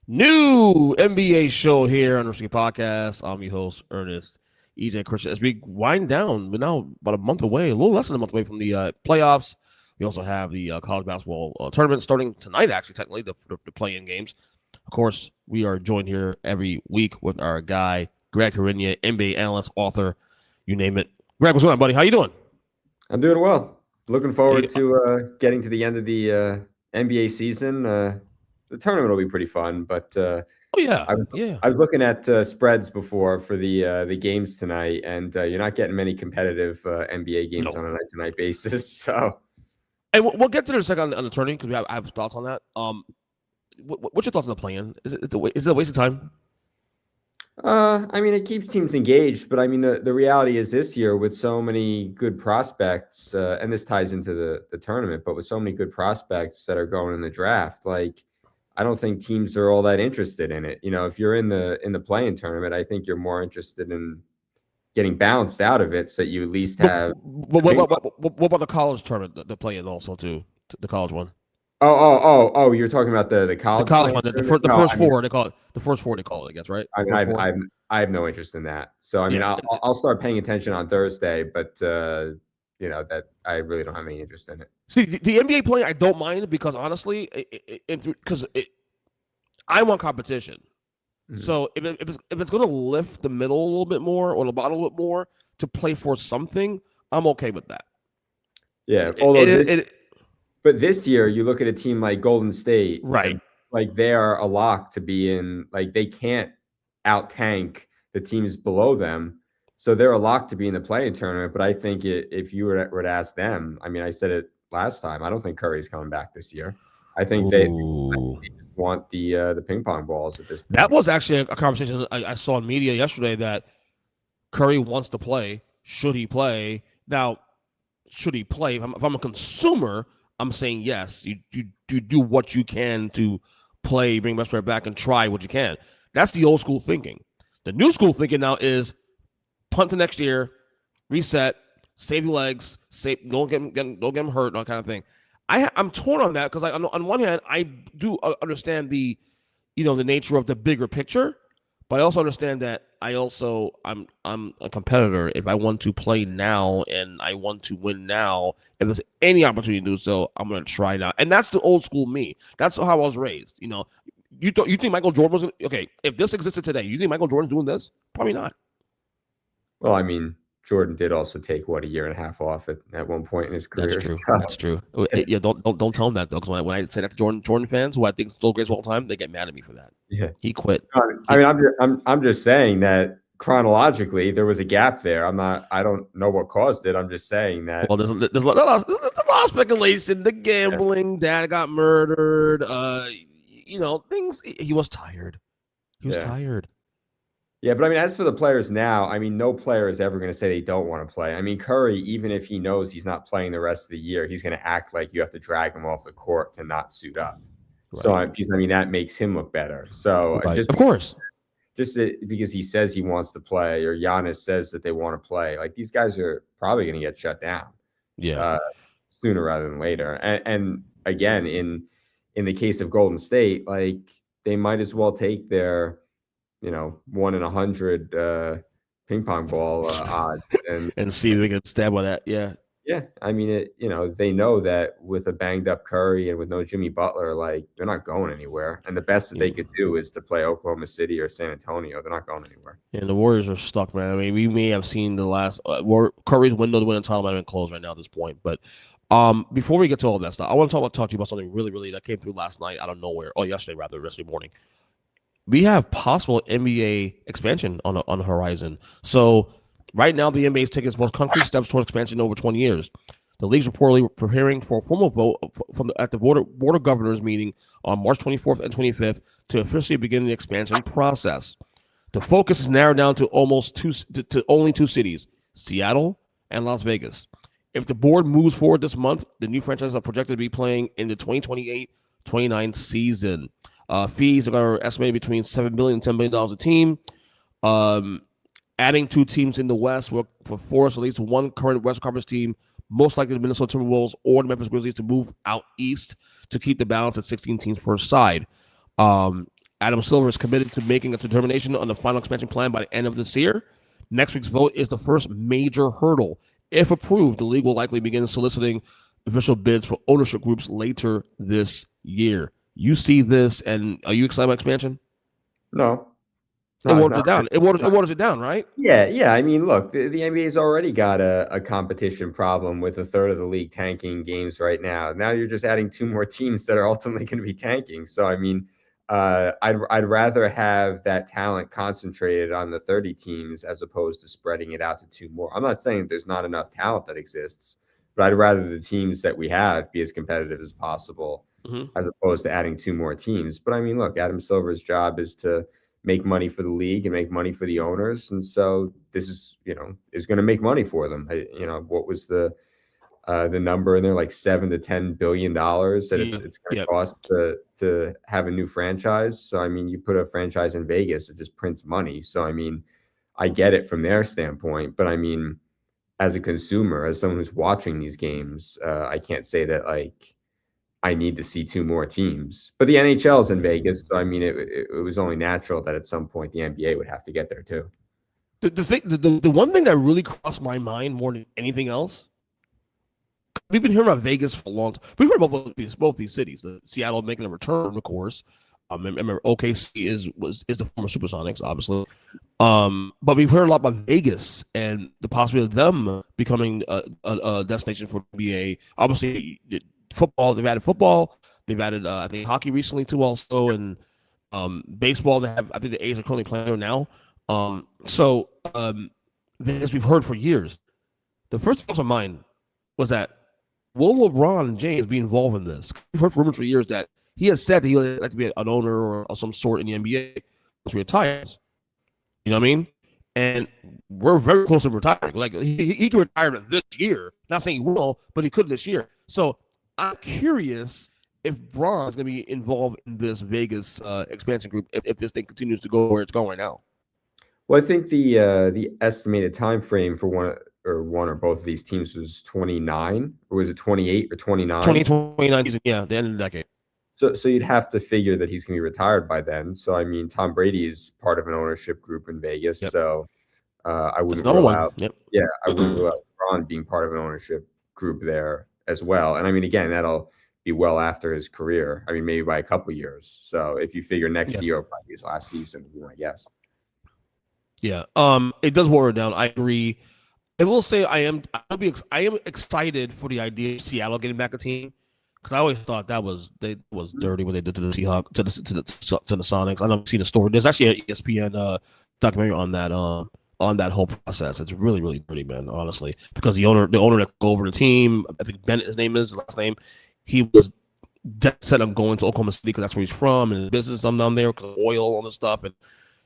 New NBA show here on Earnestly Podcast. I'm your host, Earnest, EJ Christian. As we wind down, we're now about a month away, a little less than a month away from the playoffs. We also have the college basketball tournament starting tonight, actually, technically, the play-in games. Of course, we are joined here every week with our guy, Greg Hrinya, NBA analyst, author, you name it. Greg, what's going on, buddy? How you doing? I'm doing well. Looking forward to getting to the end of the NBA season. The tournament will be pretty fun, but I was looking at spreads before for the games tonight, and you're not getting many competitive NBA games on a night-to-night basis. So, and we'll get to it in a second on the tourney because I have thoughts on that. What's your thoughts on the play-in? Is it a waste of time? I mean, it keeps teams engaged, but I mean, the reality is this year with so many good prospects, and this ties into the tournament, but with so many good prospects that are going in the draft, like, I don't think teams are all that interested in it. You know, if you're in the play-in tournament, I think you're more interested in getting bounced out of it so that you at least have. What about the college tournament, the play-in also too, the college one? Oh! You're talking about the college one, the first four. They call it the first four. They call it, I guess, right? I mean, I have no interest in that. So I mean, I'll start paying attention on Thursday, but you know that I really don't have any interest in it. See, the NBA play, I don't mind because honestly, I want competition. Mm-hmm. So if it's going to lift the middle a little bit more or the bottom a little bit more to play for something, I'm okay with that. Yeah, but this year you look at a team like Golden State, right? Like they are a lock to be in. Like they can't out tank the teams below them. So they're a lock to be in the play-in tournament, but I think if you were to ask them, I mean, I said it last time, I don't think Curry's coming back this year. I think they just want the ping pong balls at this point. That was actually a conversation I saw in media yesterday that Curry wants to play. Should he play? Now, should he play? If I'm a consumer, I'm saying yes. You do what you can to play, bring best player back, and try what you can. That's the old school thinking. The new school thinking now is punt to next year, reset, save the legs, don't get him hurt, that kind of thing. I'm torn on that because on one hand I do understand the nature of the bigger picture, but I also understand that I'm a competitor. If I want to play now and I want to win now, if there's any opportunity to do so, I'm going to try now. And that's the old school me. That's how I was raised. You know, you think Michael Jordan was okay? If this existed today, you think Michael Jordan's doing this? Probably not. Well, I mean, Jordan did also take a year and a half off at one point in his career. That's true. So. That's true. Yeah, don't tell him that though, because when I say that to Jordan fans, who I think is still great of all time, they get mad at me for that. Yeah, he quit. I mean, I'm just saying that chronologically there was a gap there. I don't know what caused it. I'm just saying that. Well, there's a lot of speculation. The gambling, dad got murdered. Things. He was tired. He was tired. Yeah, but I mean, as for the players now, I mean, no player is ever going to say they don't want to play. I mean, Curry, even if he knows he's not playing the rest of the year, he's going to act like you have to drag him off the court to not suit up. Right. So, because I mean, that makes him look better. So, right. Of course, just because he says he wants to play, or Giannis says that they want to play, like these guys are probably going to get shut down. Yeah, sooner rather than later. And again, in the case of Golden State, like they might as well take their 1 in 100 ping pong ball odds and see if we can stab on that. Yeah. Yeah, I mean, they know that with a banged up Curry and with no Jimmy Butler, like they're not going anywhere. And the best that Yeah. they could do is to play Oklahoma City or San Antonio. They're not going anywhere. And the Warriors are stuck, man. I mean, we may have seen the last Curry's window to win a title might have been closed right now at this point. But before we get to all that stuff, I want to talk to you about something really, really that came through last night out of nowhere. Oh, yesterday rather, yesterday morning. We have possible NBA expansion on the horizon. So right now, the NBA is taking its most concrete steps towards expansion in over 20 years. The league's reportedly preparing for a formal vote at the board of governors meeting on March 24th and 25th to officially begin the expansion process. The focus is narrowed down to only two cities, Seattle and Las Vegas. If the board moves forward this month, the new franchises are projected to be playing in the 2028-29 season. Fees are estimated between $7 billion and $10 billion a team. Adding two teams in the West will force at least one current Western Conference team, most likely the Minnesota Timberwolves or the Memphis Grizzlies, to move out east to keep the balance at 16 teams per side. Adam Silver is committed to making a determination on the final expansion plan by the end of this year. Next week's vote is the first major hurdle. If approved, the league will likely begin soliciting official bids for ownership groups later this year. You see this, and are you excited about expansion? No. It waters it down. It waters it down, right? Yeah. I mean, look, the NBA's already got a competition problem with a third of the league tanking games right now. Now you're just adding two more teams that are ultimately going to be tanking. So, I mean, I'd rather have that talent concentrated on the 30 teams as opposed to spreading it out to two more. I'm not saying there's not enough talent that exists, but I'd rather the teams that we have be as competitive as possible as opposed to adding two more teams. But I mean, look, Adam Silver's job is to make money for the league and make money for the owners. And so this is going to make money for them. What was the number in there, like $7 to $10 billion that it's going to cost to have a new franchise. So, I mean, you put a franchise in Vegas, it just prints money. So, I mean, I get it from their standpoint, but I mean, as a consumer, as someone who's watching these games, I can't say that like I need to see two more teams. But the NHL's in Vegas, so I mean, it was only natural that at some point the NBA would have to get there too. The one thing that really crossed my mind more than anything else, we've been hearing about Vegas for a long time. We've heard about both these cities. The Seattle making a return, of course. Remember, OKC is the former Supersonics, obviously. But we've heard a lot about Vegas and the possibility of them becoming a destination for the NBA. Obviously, football. They've added football. They've added, I think, hockey recently too, also, and baseball. They have. I think the A's are currently playing now. As we've heard for years, the first thing on mind was that will LeBron James be involved in this? We've heard rumors for years that he has said that he would like to be an owner or of some sort in the NBA once he retires. You know what I mean? And we're very close to retiring. Like he could retire this year. Not saying he will, but he could this year. So I'm curious if Bron's going to be involved in this Vegas expansion group if this thing continues to go where it's going right now. Well, I think the estimated time frame for one or both of these teams was 29, or was it 28 or 29? 29 season, yeah, the end of the decade. So you'd have to figure that he's going to be retired by then. So I mean, Tom Brady is part of an ownership group in Vegas. Yep. So I wouldn't rule out. Yep. Yeah, I wouldn't rule out LeBron being part of an ownership group there as well. And I mean, again, that'll be well after his career. I mean, maybe by a couple of years. So if you figure next year, probably his last season, I guess. Yeah. It does water it down. I agree. I will say I am excited for the idea of Seattle getting back a team, because I always thought that was dirty what they did to the Seahawks, to the Sonics. I know I've seen a story. There's actually an ESPN documentary on that whole process. It's really, really dirty, man, honestly. Because the owner that took over the team, I think Bennett, his name is, the last name, he was dead set on going to Oklahoma City because that's where he's from, and his business down there because of oil, all this stuff. And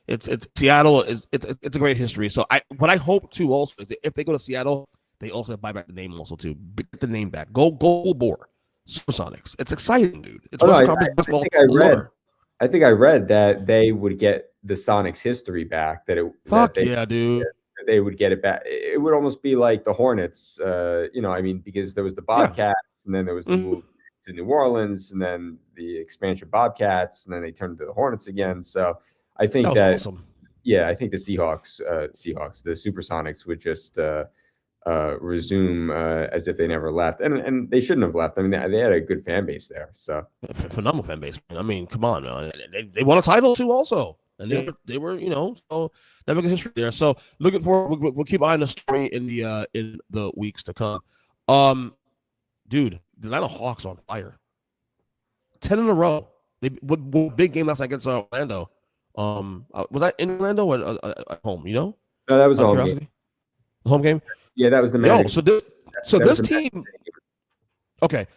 it's Seattle it's a great history. So what I hope too also, if they go to Seattle, they also buy back the name also too. Get the name back. Go Bore. Supersonics. It's exciting, dude. It's I think I read that they would get the Sonics history back. Dude. They would get it back. It would almost be like the Hornets. I mean, because there was the Bobcats, and then there was the move to New Orleans, and then the expansion Bobcats, and then they turned to the Hornets again. So I think that awesome. Yeah, I think the Seahawks, the Supersonics would just resume as if they never left, and they shouldn't have left. I mean, they had a good fan base there. So phenomenal fan base. I mean, come on, man. They won a title too, also, and they were so that makes history there. So looking forward, we'll keep eyeing the story in the weeks to come. Dude, the Atlanta Hawks on fire. 10 in a row. What big game last night against Orlando. Was that in Orlando or at home? No, that was home game. Home game. Yeah, that was the Magic. This team. Okay.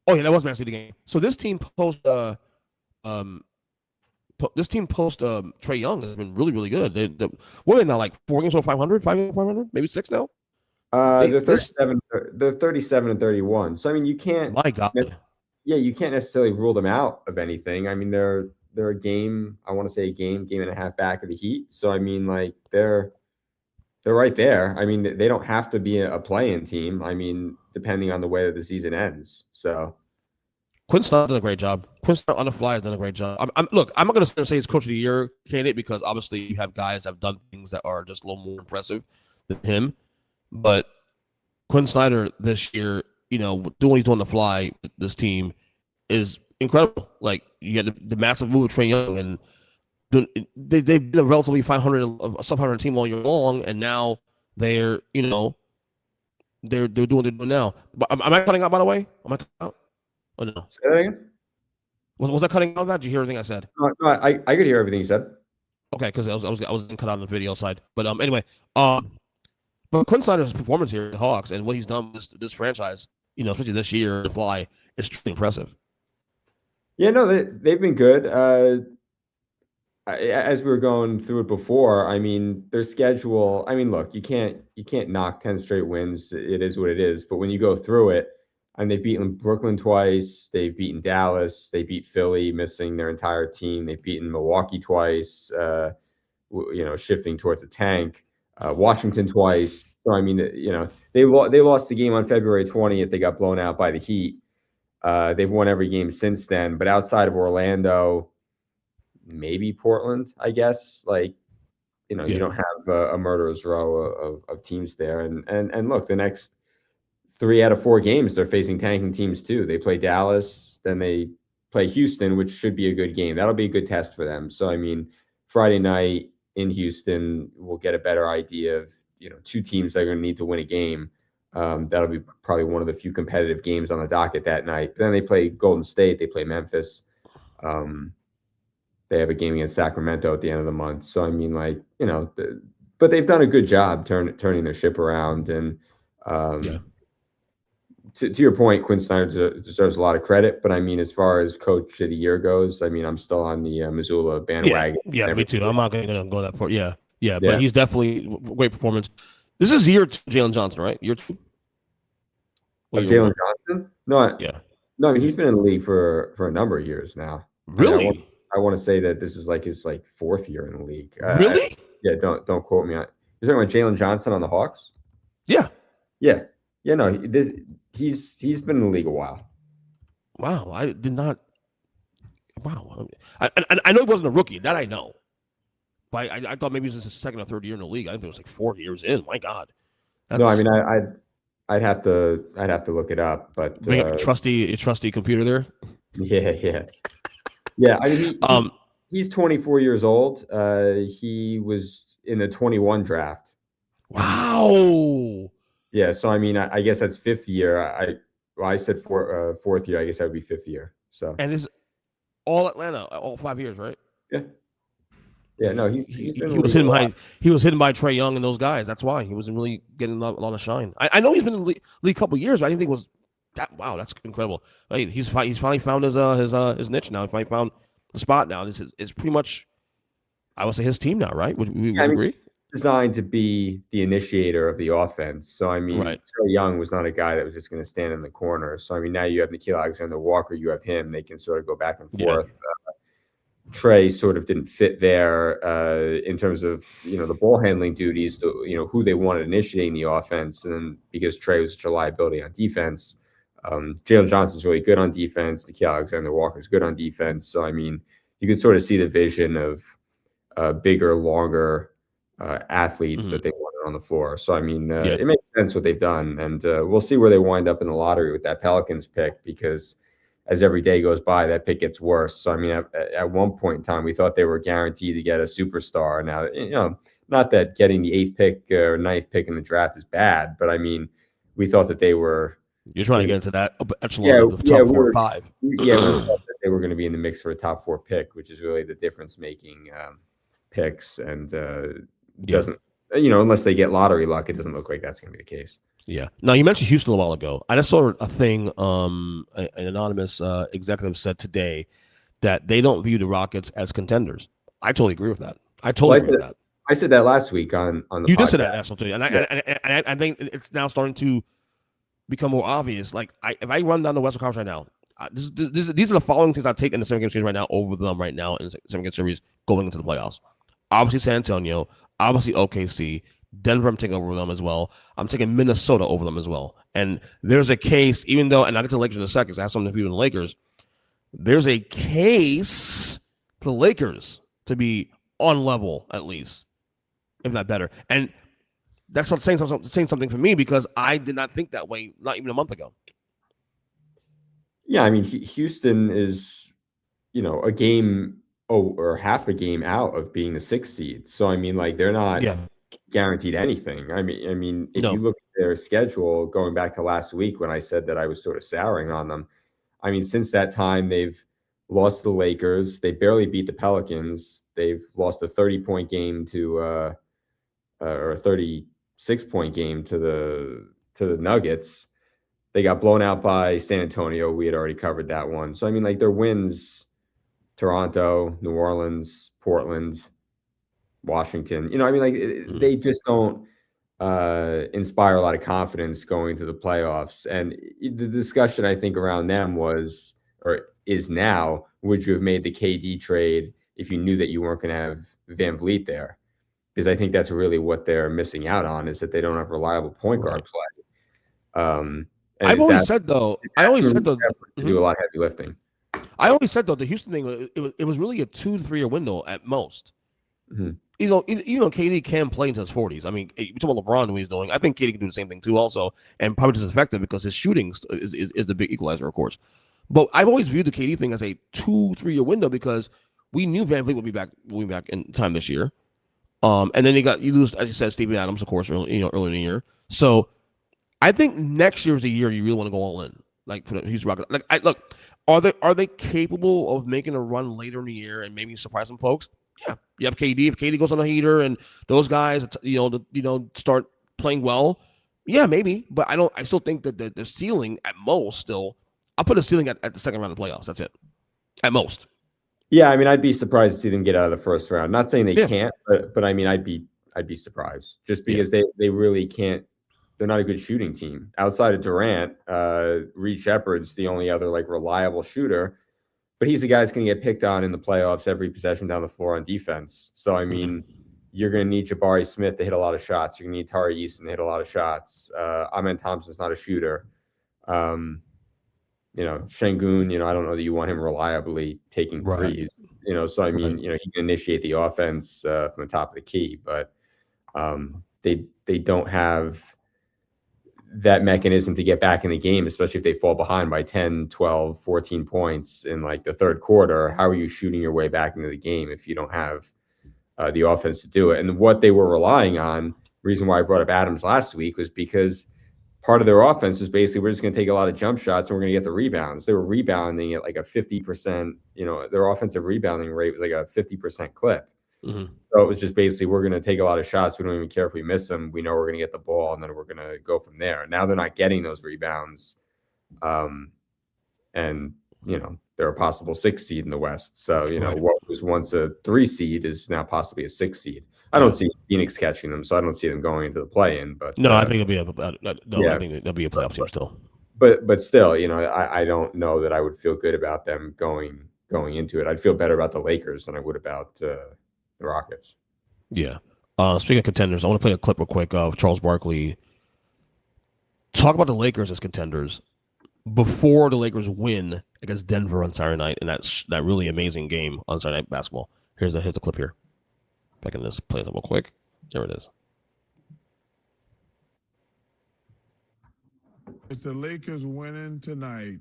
Oh yeah, that was Magic City game. So this team post Trae Young has been really, really good. What are they now, like 4 games over 500, 500, maybe 6 now? They're 37 and 31. So I mean, you can't. My God. You can't necessarily rule them out of anything. I mean, they're a game. I want to say a game and a half back of the Heat. So I mean, like they're right there. I mean, they don't have to be a play-in team. I mean, depending on the way that the season ends. So Quinn Snyder did a great job. Quinn Snyder on the fly has done a great job. I'm not going to say he's coach of the year candidate because obviously you have guys that have done things that are just a little more impressive than him. But Quinn Snyder this year, doing what he's doing on the fly with this team is incredible. Like, you had the massive move of Trae Young, and they've been a relatively 500 team all year long, and now they're doing what they're doing now. But am I cutting out, by the way? Am I cutting out? Oh, no. Say that again? Was I cutting out that? Did you hear everything I said? No, I could hear everything you said. Okay, because I was cut out on the video side. But anyway, but Quinn Snyder's performance here at the Hawks and what he's done with this franchise, especially this year, the fly, is truly impressive. Yeah, no, they've been good. As we were going through it before, I mean, their schedule. I mean, look, you can't knock 10 straight wins. It is what it is. But when you go through it, and they've beaten Brooklyn twice, they've beaten Dallas, they beat Philly, missing their entire team. They've beaten Milwaukee twice, shifting towards a tank. Washington twice. So I mean, they lost the game on February 20th. They got blown out by the Heat. They've won every game since then. But outside of Orlando, maybe Portland, I guess. Like, you don't have a murderer's row of teams there. And look, the next 3 out of 4 games, they're facing tanking teams too. They play Dallas, then they play Houston, which should be a good game. That'll be a good test for them. So, I mean, Friday night in Houston, we'll get a better idea of, 2 teams that are going to need to win a game. That'll be probably one of the few competitive games on the docket that night. Then they play Golden State. They play Memphis. They have a game against Sacramento at the end of the month. So, I mean, like, but they've done a good job turning their ship around. And, To your point, Quinn Snyder deserves a lot of credit, but I mean, as far as coach of the year goes, I mean, I'm still on the Missoula bandwagon. Yeah, me too. I'm not going to go that far. Yeah, but he's definitely great performance. This is year 2, Jalen Johnson, right? Year 2. Jalen Johnson? No, yeah. No, I mean, he's been in the league for a number of years now. Really? I want to say that this is like his 4th year in the league. Really? Don't quote me on. You're talking about Jalen Johnson on the Hawks? Yeah. No, he's been in the league a while. Wow, I did not. Wow, I know he wasn't a rookie. That I know. But I thought maybe he was his 2nd or 3rd year in the league. I think it was like 4 years in. My God. No, I mean I'd have to look it up. But bring up your trusty computer there. Yeah. I mean, he's 24 years old. He was in the 21 draft. Wow. Yeah, so I mean, I guess that's 5th year. I said 4th year. I guess that would be 5th year. So and is all Atlanta, all 5 years, right? Yeah. No, he was hidden by Trae Young and those guys. That's why he wasn't really getting a lot of shine. I know he's been in the league a couple of years, but I didn't think it was that. Wow, that's incredible. He's finally found his niche now. He finally found the spot now. This is pretty much, I would say, his team now, right? Would we agree? Designed to be the initiator of the offense. So, I mean, Trae Young was not a guy that was just going to stand in the corner. So, I mean, now you have Nickeil Alexander-Walker, you have him. They can sort of go back and forth. Trae sort of didn't fit there in terms of, the ball handling duties, who they wanted initiating the offense. And because Trae was such a liability on defense, Jalen Johnson's really good on defense. Nickeil Alexander-Walker's good on defense. So, I mean, you could sort of see the vision of bigger, longer, athletes that they wanted on the floor. So, I mean, Yeah. it makes sense what they've done. And we'll see where they wind up in the lottery with that Pelicans pick, because as every day goes by, that pick gets worse. So, I mean, at one point in time, we thought they were guaranteed to get a superstar. Now, not that getting the 8th pick or 9th pick in the draft is bad, but I mean, we thought that they were. You're trying to get into that echelon of the top 4 or 5. We thought that they were going to be in the mix for a top 4 pick, which is really the difference-making picks, and doesn't, unless they get lottery luck, it doesn't look like that's going to be the case. Yeah. Now, you mentioned Houston a while ago. I just saw a thing. An anonymous executive said today that they don't view the Rockets as contenders. I totally agree with that. I agree with that. I said that last week on the you podcast. Did say that, National, too. And I think it's now starting to become more obvious. Like, if I run down the Western Conference right now, these are the following things I take in the 7-game series right now over them right now in the 7-game series going into the playoffs. Obviously, San Antonio. Obviously, OKC. Denver, I'm taking over them as well. I'm taking Minnesota over them as well. And there's a case, even though, and I'll get to the Lakers in a second, because I have something to view in the Lakers. There's a case for the Lakers to be on level, at least, if not better. And that's not saying something for me, because I did not think that way, not even a month ago. Yeah, I mean, Houston is, a game or half a game out of being the 6th seed. So, I mean, like, they're not guaranteed anything. I mean, if you look at their schedule, going back to last week when I said that I was sort of souring on them, I mean, since that time, they've lost to the Lakers. They barely beat the Pelicans. They've lost a 30-point game or a 36-point game to the Nuggets. They got blown out by San Antonio. We had already covered that one. So, I mean, like, their wins, Toronto, New Orleans, Portland, Washington, they just don't inspire a lot of confidence going to the playoffs. And the discussion, I think, around them is now, would you have made the KD trade if you knew that you weren't going to have Van Vliet there? Because I think that's really what they're missing out on, is that they don't have reliable point guard play. I've always said, though, to do a lot of heavy lifting. I always said, though, the Houston thing, it was really a 2 to 3 year window at most. Mm-hmm. KD can play into his 40s. I mean, you talk about LeBron, what he's doing. I think KD can do the same thing too, also, and probably just as effective, because his shooting is the big equalizer, of course. But I've always viewed the KD thing as a 2-3 year window, because we knew Van Vliet would be back in time this year. And then you lose, as you said, Steven Adams, of course, early in the year. So I think next year is the year you really want to go all in, like, for the Houston Rockets. Like, are they capable of making a run later in the year and maybe surprise some folks? Yeah, you have KD. If KD goes on a heater and those guys, start playing well, yeah, maybe. But I still think that the ceiling at most still, I'll put a ceiling at the second round of the playoffs. That's it, at most. Yeah, I mean, I'd be surprised to see them get out of the first round. Not saying they can't, but I mean, I'd be surprised, just because they really can't. They're not a good shooting team outside of Durant. Reed Shepard's the only other reliable shooter. But he's the guy that's going to get picked on in the playoffs every possession down the floor on defense. So, I mean, you're going to need Jabari Smith to hit a lot of shots. You're going to need Tari Eason to hit a lot of shots. Amen Thompson's not a shooter. Şengün, I don't know that you want him reliably taking threes. So, I mean, he can initiate the offense from the top of the key. But they don't have that mechanism to get back in the game, especially if they fall behind by 10, 12, 14 points in the third quarter. How are you shooting your way back into the game if you don't have the offense to do it? And what they were relying on, reason why I brought up Adams last week, was because part of their offense was basically, we're just going to take a lot of jump shots and we're going to get the rebounds. They were rebounding at a 50%, their offensive rebounding rate was a 50% clip. Mm-hmm. So it was just basically, we're going to take a lot of shots. We don't even care if we miss them. We know we're going to get the ball, and then we're going to go from there. Now they're not getting those rebounds. And, they're a possible 6 seed in the West. So, what was once a 3 seed is now possibly a 6 seed. I don't see Phoenix catching them, so I don't see them going into the play-in. But no, I think I think there'll be a playoff team still. But still, I don't know that I would feel good about them going into it. I'd feel better about the Lakers than I would about the Rockets. Yeah. Speaking of contenders, I want to play a clip real quick of Charles Barkley talk about the Lakers as contenders before the Lakers win against Denver on Saturday night, and that really amazing game on Saturday Night Basketball. Here's the clip here. If I can just play it real quick. There it is. It's the Lakers winning tonight.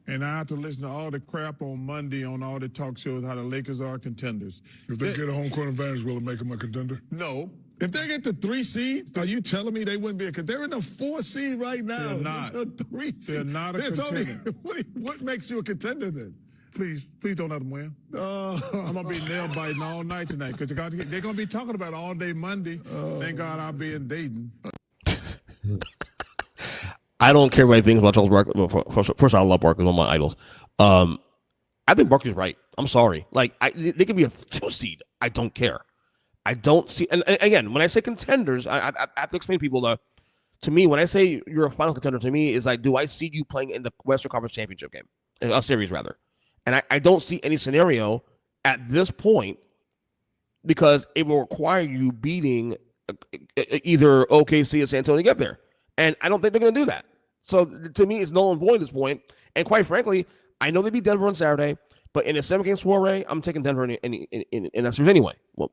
And I have to listen to all the crap on Monday on all the talk shows how the Lakers are contenders. If they get a home court advantage, will it make them a contender? No. If they get the 3 seed, are you telling me they wouldn't be a contender? They're in the 4 seed right now. They're not. They're 3 seed. They're not a contender. What makes you a contender then? Please don't let them win. I'm going to be nail biting all night tonight because they're going to be talking about it all day Monday. Thank God I'll be in Dayton. I don't care what he thinks about Charles Barkley. Well, first, I love Barkley, one of my idols. I think Barkley's right. I'm sorry. Like, they can be a 2 seed. I don't care. I don't see. And again, when I say contenders, I have to explain to people that, to me, when I say you're a final contender, to me is like, do I see you playing in the Western Conference Championship game, a series rather? And I don't see any scenario at this point because it will require you beating either OKC or San Antonio to get there. And I don't think they're going to do that. So to me, it's null and void at this point. And quite frankly, I know they beat Denver on Saturday, but in a 7-game soiree, I'm taking Denver in that series anyway. Well,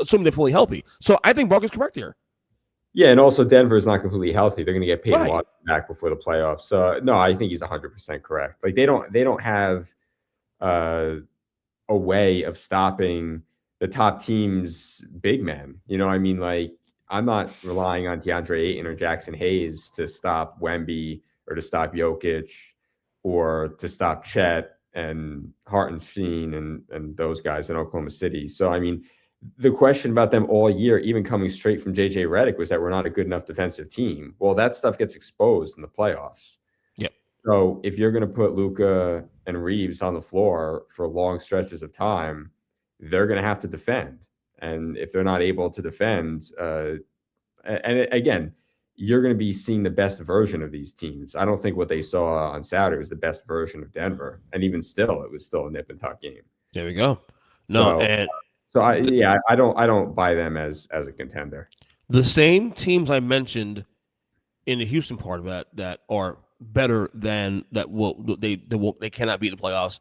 assuming they're fully healthy. So I think Barkley's correct here. Yeah, and also Denver is not completely healthy. They're going to get Peyton Watson back before the playoffs. So no, I think he's 100% correct. Like they don't have a way of stopping the top team's big men. You know, I mean, like I'm not relying on DeAndre Ayton or Jackson Hayes to stop Wemby or to stop Jokic or to stop Chet and Hartenstein and those guys in Oklahoma City. So, I mean, the question about them all year, even coming straight from JJ Redick, was that we're not a good enough defensive team. Well, that stuff gets exposed in the playoffs. Yep. So if you're going to put Luka and Reeves on the floor for long stretches of time, they're going to have to defend. And if they're not able to defend, and again, you're going to be seeing the best version of these teams. I don't think what they saw on Saturday was the best version of Denver. And even still, it was still a nip and tuck game. There we go. No, I don't buy them as a contender. The same teams I mentioned in the Houston part of that are better than that they cannot beat the playoffs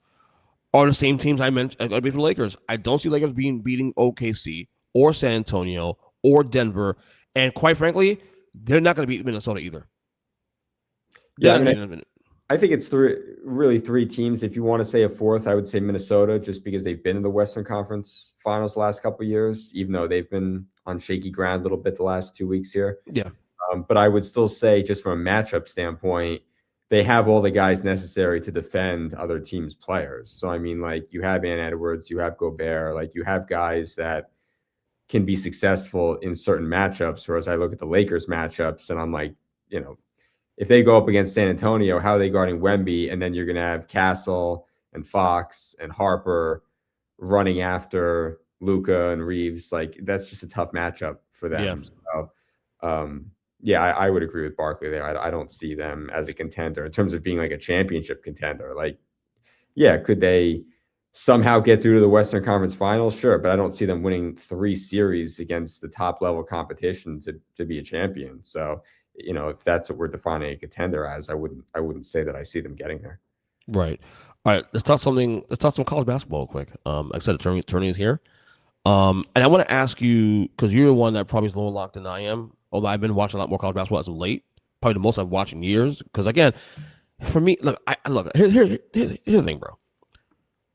are the same teams I mentioned. Going to be for the Lakers. I don't see Lakers beating OKC or San Antonio or Denver, and quite frankly, they're not going to beat Minnesota either. Yeah, I think it's three teams. If you want to say a fourth, I would say Minnesota, just because they've been in the Western Conference Finals the last couple of years, even though they've been on shaky ground a little bit the last 2 weeks here. Yeah. But I would still say, just from a matchup standpoint, they have all the guys necessary to defend other teams' players. So, I mean, like, you have Ant Edwards, you have Gobert, like, you have guys that can be successful in certain matchups. Whereas I look at the Lakers matchups and I'm like, you know, if they go up against San Antonio, how are they guarding Wemby? And then you're going to have Castle and Fox and Harper running after Luka and Reeves. Like, that's just a tough matchup for them. Yeah. So, I would agree with Barkley there. I don't see them as a contender in terms of being like a championship contender. Like, yeah, could they somehow get through to the Western Conference Finals? Sure, but I don't see them winning 3 series against the top level competition to be a champion. So, you know, if that's what we're defining a contender as, I wouldn't say that I see them getting there. Right. All right. Let's talk some college basketball quick. Like I said, the tourney is here. And I want to ask you, because you're the one that probably is more locked than I am, although I've been watching a lot more college basketball as of late, probably the most I've watched in years. Because again, for me, here's the thing, bro.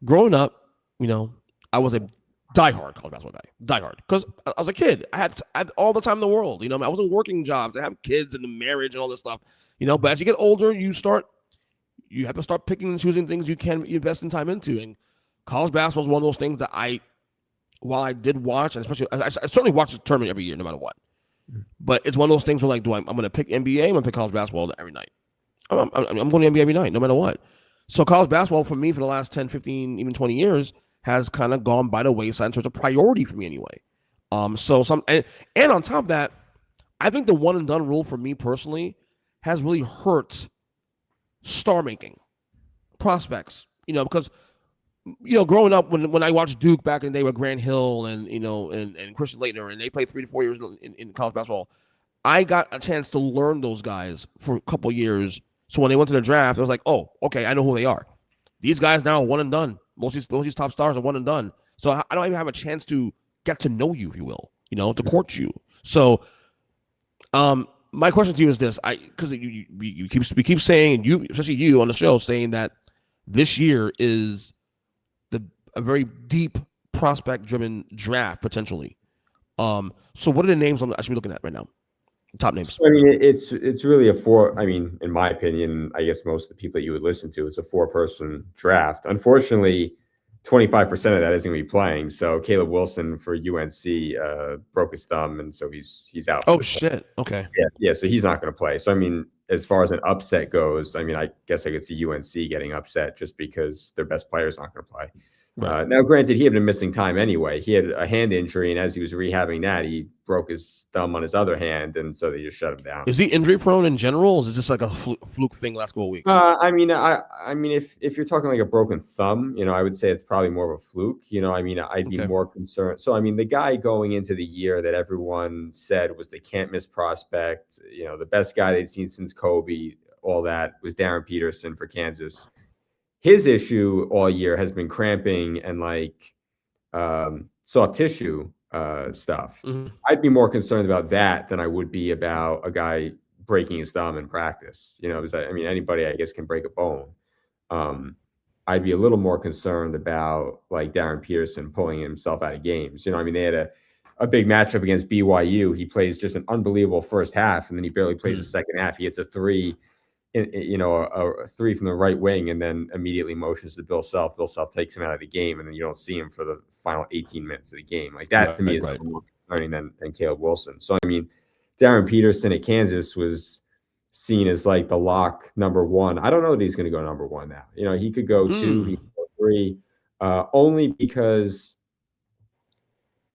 Growing up, you know, I was a diehard college basketball guy. Diehard. Because I was a kid. I had all the time in the world. You know, I wasn't working jobs. I have kids and the marriage and all this stuff. You know, but as you get older, you have to start picking and choosing things you can invest in time into. And college basketball is one of those things that while I did watch, and especially, I certainly watch the tournament every year, no matter what. But it's one of those things where, like, I'm going to pick NBA, I'm going to pick college basketball every night. I'm going to NBA every night, no matter what. So college basketball, for me, for the last 10, 15, even 20 years, has kind of gone by the wayside in terms of priority for me anyway. And on top of that, I think the one and done rule for me personally has really hurt star making prospects. You know, because, you know, growing up when I watched Duke back in the day with Grant Hill and, you know, and Christian Laettner, and they played 3 to 4 years in college basketball, I got a chance to learn those guys for a couple years. So when they went to the draft, I was like, oh, okay, I know who they are. These guys now are one and done. Most of these top stars are one and done. So I don't even have a chance to get to know you, if you will. to court you. So, my question to you is this: because we keep saying, especially you on the show, saying that this year is a very deep prospect-driven draft potentially. So what are the names I should be looking at right now? Top names. So, I mean, it's really I mean, in my opinion, I guess most of the people that you would listen to, it's a 4-person draft. Unfortunately, 25% of that isn't going to be playing. So Caleb Wilson for UNC broke his thumb, and so he's out. Oh shit! Okay. Yeah. So he's not going to play. So I mean, as far as an upset goes, I mean, I guess I could see UNC getting upset just because their best player is not going to play. Right. Now, granted, he had been missing time anyway. He had a hand injury, and as he was rehabbing that, he broke his thumb on his other hand, and so they just shut him down. Is he injury prone in general, or is it just like a fluke thing last couple of weeks? I mean, if you're talking like a broken thumb, I would say it's probably more of a fluke. I mean, I'd be more concerned. So, I mean, the guy going into the year that everyone said was the can't miss prospect, the best guy they'd seen since Kobe, all that, was Darren Peterson for Kansas. His issue all year has been cramping and like soft tissue stuff. Mm-hmm. I'd be more concerned about that than I would be about a guy breaking his thumb in practice. I mean, anybody, I guess, can break a bone. I'd be a little more concerned about like Darren Peterson pulling himself out of games. I mean, they had a big matchup against BYU. He plays just an unbelievable first half, and then he barely plays the second half. He hits a 3. A 3 from the right wing, and then immediately motions to Bill Self. Bill Self takes him out of the game, and then you don't see him for the final 18 minutes of the game. Like that, to me, is more concerning than Caleb Wilson. So, I mean, Darren Peterson at Kansas was seen as like the lock number 1. I don't know that he's going to go number 1 now. He could go 2, he could go 3, only because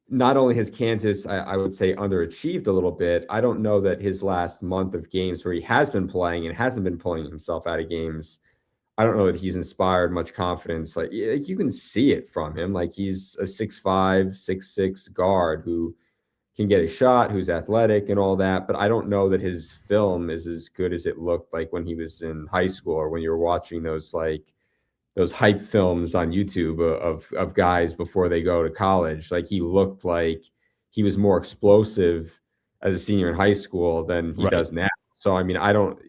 not only has Kansas, I would say, underachieved a little bit. I don't know that his last month of games where he has been playing and hasn't been pulling himself out of games, I don't know that he's inspired much confidence. Like you can see it from him. Like he's a 6'5", 6'6" guard who can get a shot, who's athletic and all that. But I don't know that his film is as good as it looked like when he was in high school or when you were watching those hype films on YouTube of guys before they go to college. Like he looked like he was more explosive as a senior in high school than he does now. So, I mean, I don't,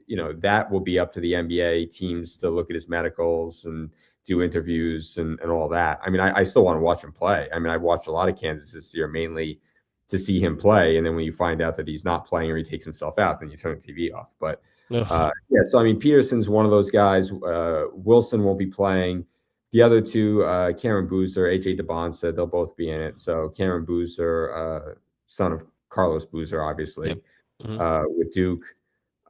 that will be up to the NBA teams to look at his medicals and do interviews and all that. I mean, I still want to watch him play. I mean, I've watched a lot of Kansas this year, mainly to see him play. And then when you find out that he's not playing or he takes himself out, then you turn the TV off. But so I mean, Peterson's one of those guys. Wilson won't be playing. The other 2, Cameron Boozer, AJ DeBonsa, they'll both be in it. So Cameron Boozer, son of Carlos Boozer, obviously, with Duke.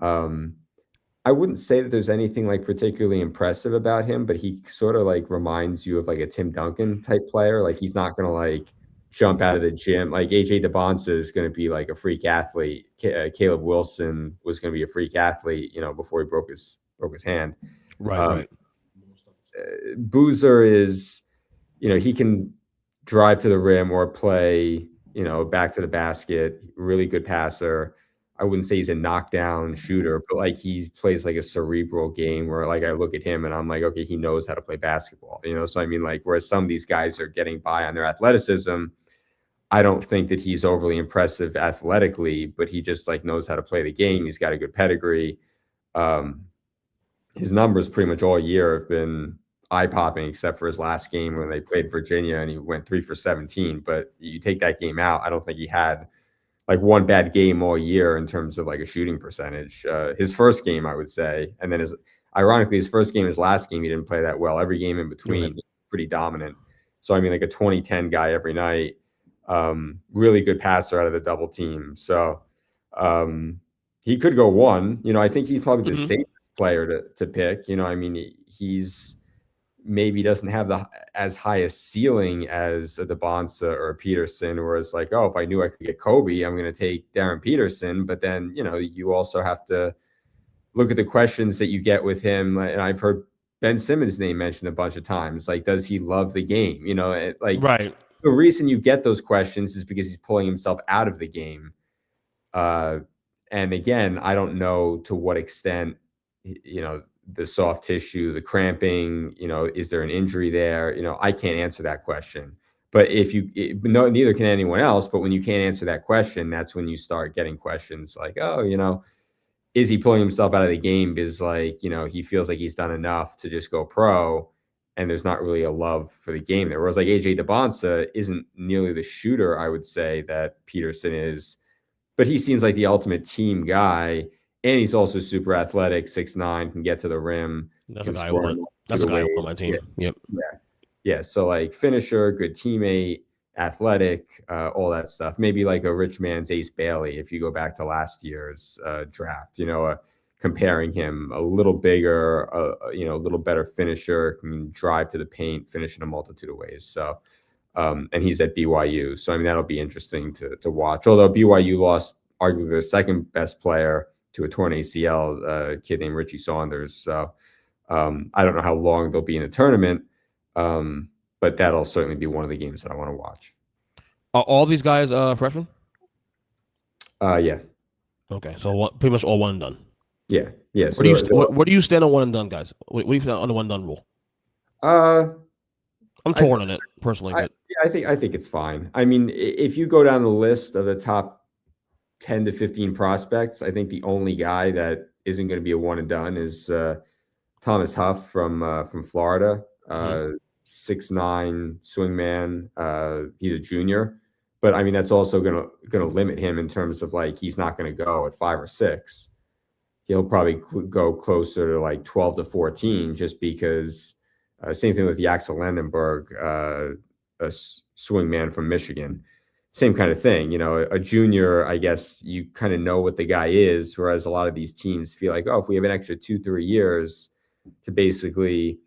I wouldn't say that there's anything like particularly impressive about him, but he sort of like reminds you of like a Tim Duncan type player. Like he's not going to like jump out of the gym. Like AJ DeBonsa is going to be like a freak athlete. Caleb Wilson was going to be a freak athlete, before he broke his hand. Right. Boozer is, he can drive to the rim or play, back to the basket. Really good passer. I wouldn't say he's a knockdown shooter, but like he plays like a cerebral game where like I look at him and I'm like, okay, he knows how to play basketball. So I mean, like whereas some of these guys are getting by on their athleticism, I don't think that he's overly impressive athletically, but he just like knows how to play the game. He's got a good pedigree. His numbers pretty much all year have been eye-popping, except for his last game when they played Virginia and he went 3 for 17. But you take that game out, I don't think he had like one bad game all year in terms of like a shooting percentage. His first game, I would say, and then ironically, his first game, his last game, he didn't play that well. Every game in between, pretty dominant. So I mean, like a 20-10 guy every night. Really good passer out of the double team. So he could go 1. I think he's probably the safest player to pick. I mean, he's maybe doesn't have as high a ceiling as a DeBonsa or a Peterson, whereas like, oh, if I knew I could get Kobe, I'm going to take Darren Peterson. But then, you also have to look at the questions that you get with him. And I've heard Ben Simmons' name mentioned a bunch of times. Like, does he love the game? The reason you get those questions is because he's pulling himself out of the game. And again, I don't know to what extent, the soft tissue, the cramping, is there an injury there? I can't answer that question. But no, neither can anyone else. But when you can't answer that question, that's when you start getting questions like, oh, is he pulling himself out of the game because he feels like he's done enough to just go pro, and there's not really a love for the game there. Whereas like AJ DeBonsa isn't nearly the shooter, I would say, that Peterson is, but he seems like the ultimate team guy, and he's also super athletic, 6'9", can get to the rim. That's a guy I want. That's a guy I want on my team. Yep. Yeah. So like finisher, good teammate, athletic, all that stuff. Maybe like a rich man's Ace Bailey if you go back to last year's draft. Comparing him, a little bigger, a little better finisher, can drive to the paint, finish in a multitude of ways. So, and he's at BYU. So, I mean, that'll be interesting to watch. Although BYU lost arguably their second best player to a torn ACL, a kid named Richie Saunders. So, I don't know how long they'll be in the tournament, but that'll certainly be one of the games that I want to watch. Are all these guys freshmen? Yeah. Okay, so pretty much all one and done. Yeah. So where do you stand on one and done, guys? What do you stand on the one and done rule? I'm torn on it personally. I think it's fine. I mean, if you go down the list of the top 10 to 15 prospects, I think the only guy that isn't going to be a one and done is Thomas Huff from Florida. 6'9" swingman. He's a junior, but I mean that's also gonna limit him in terms of like he's not going to go at 5 or 6. He'll probably go closer to like 12 to 14, just because. Same thing with Yaxel Landenberg, a swingman from Michigan. Same kind of thing. A junior, I guess you kind of know what the guy is, whereas a lot of these teams feel like, oh, if we have an extra 2-3 years to basically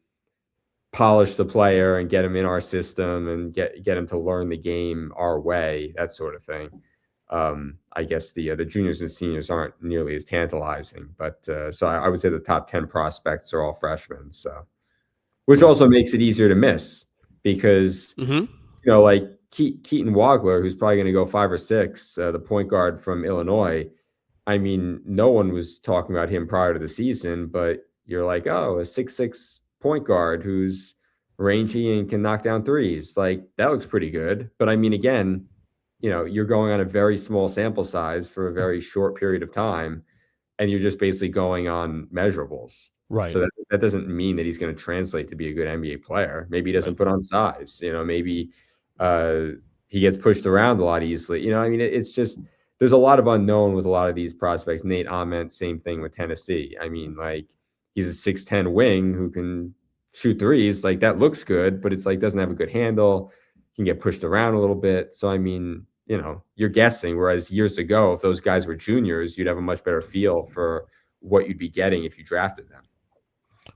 polish the player and get him in our system and get him to learn the game our way, that sort of thing. I guess the juniors and seniors aren't nearly as tantalizing, but so I would say the top 10 prospects are all freshmen. So, which also makes it easier to miss because like Keaton Wagler, who's probably going to go 5 or 6, the point guard from Illinois. I mean, no one was talking about him prior to the season, but you're like, oh, a 6'6" point guard who's rangy and can knock down threes. Like that looks pretty good. But I mean, again, you're going on a very small sample size for a very short period of time, and you're just basically going on measurables. Right. So that doesn't mean that he's going to translate to be a good NBA player. Maybe he doesn't put on size. Maybe he gets pushed around a lot easily. I mean, it's just there's a lot of unknown with a lot of these prospects. Nate Ament, same thing with Tennessee. I mean, like he's a 6'10" wing who can shoot threes. Like that looks good, but it's like doesn't have a good handle. Can get pushed around a little bit. So I mean, you're guessing. Whereas years ago, if those guys were juniors, you'd have a much better feel for what you'd be getting if you drafted them.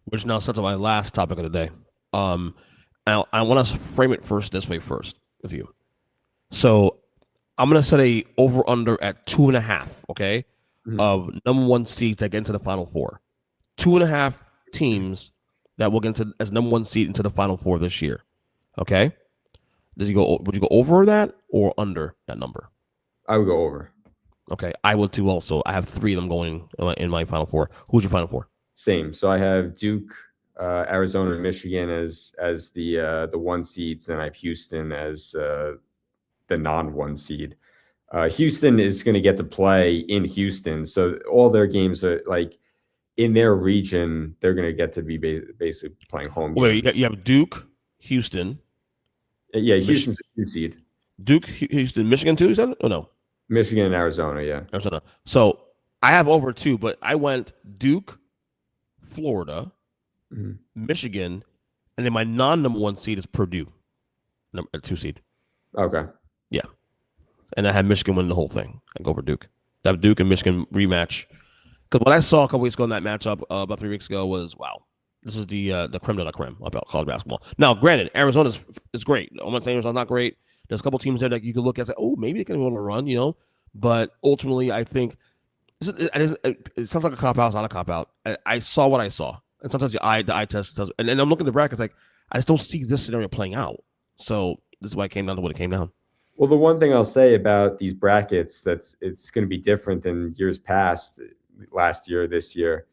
Which now sets up my last topic of the day. I want to frame it this way first with you. So I'm going to set a over-under at 2.5, okay, of number 1 seeds that get into the Final Four. 2.5 teams that will get into as number 1 seed into the Final Four this year, okay? Would you go over that or under that number? I would go over. Okay, I would too also. I have 3 of them going in my Final Four. Who's your Final Four? Same. So I have Duke, Arizona, and Michigan as the 1 seeds, and I have Houston as the non-1 seed. Houston is going to get to play in Houston, so all their games are like in their region. They're going to get to be basically playing home games. Wait, you have Duke, Houston. Yeah, Houston's a 2 seed. Duke, Houston, Michigan too. Is that? Oh no, Michigan and Arizona. Yeah, Arizona. So I have over 2, but I went Duke, Florida, Michigan, and then my non-number 1 seed is Purdue, a 2 seed. Okay. Yeah, and I had Michigan win the whole thing. I go for Duke. I have Duke and Michigan rematch. Because what I saw a couple weeks ago in that matchup, about 3 weeks ago, was wow. This is the creme de la creme about college basketball. Now, granted, Arizona is great. I'm not saying Arizona's not great. There's a couple teams there that you can look at and say, oh, maybe they can go on a run, But ultimately, I think it sounds like a cop-out. It's not a cop-out. I saw what I saw. And sometimes the eye test does. And I'm looking at the brackets like, I just don't see this scenario playing out. So this is why it came down to what it came down. Well, the one thing I'll say about these brackets it's going to be different than years past, last year, this year.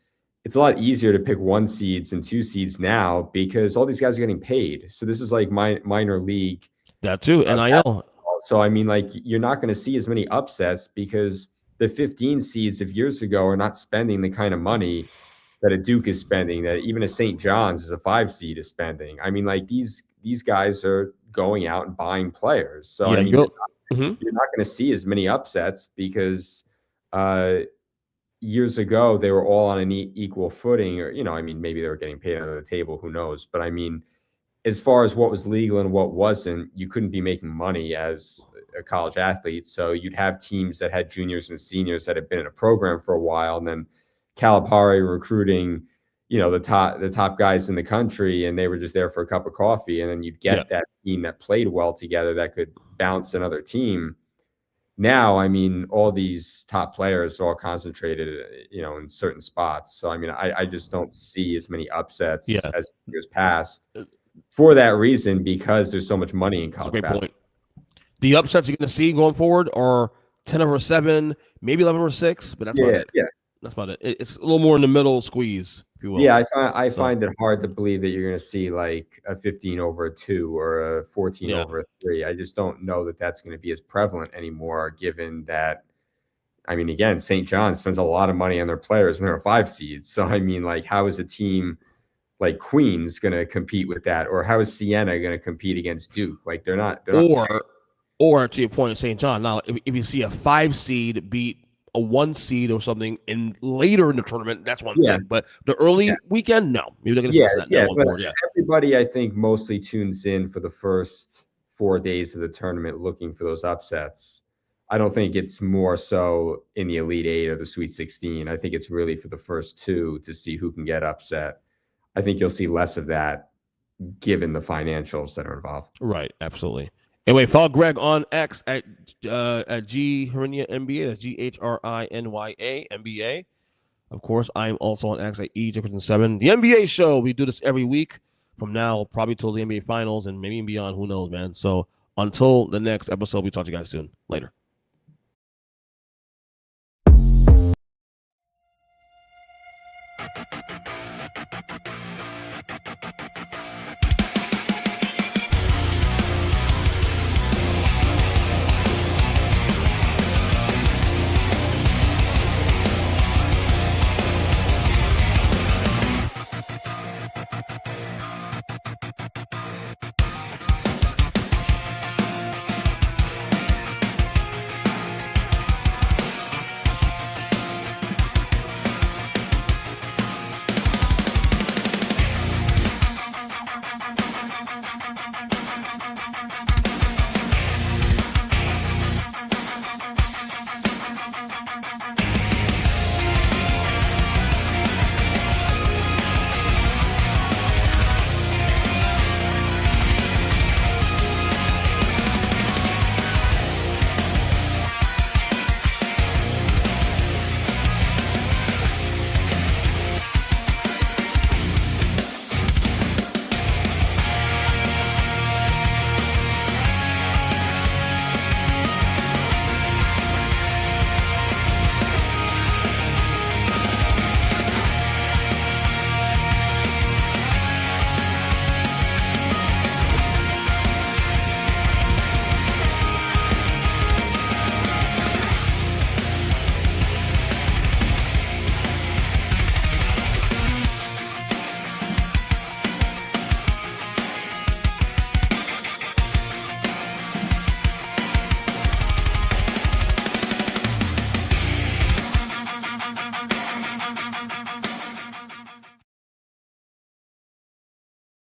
It's a lot easier to pick 1 seeds and 2 seeds now because all these guys are getting paid. So this is like minor league That too, NIL. So, I mean, like, you're not going to see as many upsets because the 15 seeds of years ago are not spending the kind of money that a Duke is spending, that even a St. John's as a 5 seed is spending. I mean, like, these guys are going out and buying players. So, Yeah, I mean, mm-hmm. you're not going to see as many upsets because years ago they were all on an equal footing, or, I mean, maybe they were getting paid under the table, who knows? But I mean, as far as what was legal and what wasn't, you couldn't be making money as a college athlete. So you'd have teams that had juniors and seniors that had been in a program for a while, and then Calipari recruiting, the top guys in the country, and they were just there for a cup of coffee. And then you'd get that team that played well together that could bounce another team. Now, I mean, all these top players are all concentrated, in certain spots. So, I mean, I just don't see as many upsets as years past for that reason, because there's so much money in college basketball. Great point. The upsets you're going to see going forward are 10 over 7, maybe 11 over 6, but that's about it. Yeah, that's about it. It's a little more in the middle squeeze, if you will. Yeah, I find it hard to believe that you're going to see like a 15 over a 2 or a 14 over a 3. I just don't know that that's going to be as prevalent anymore, given that, I mean, again, St. John spends a lot of money on their players and they're a 5 seed. So, I mean, like, how is a team like Queens going to compete with that? Or how is Siena going to compete against Duke? Like, they're not. Or to your point, St. John, now, if you see a 5 seed beat a 1 seed or something later in the tournament, that's one thing. But the early weekend, no. Maybe they're going to discuss that. Everybody, I think, mostly tunes in for the first 4 days of the tournament looking for those upsets. I don't think it's more so in the Elite 8 or the Sweet 16. I think it's really for the first 2 to see who can get upset. I think you'll see less of that given the financials that are involved. Right, absolutely. Anyway, follow Greg on X at G Hrinya NBA. That's GHRINYA NBA. Of course, I'm also on X at E7. The NBA show, we do this every week from now, probably till the NBA Finals and maybe beyond. Who knows, man? So until the next episode, we talk to you guys soon. Later.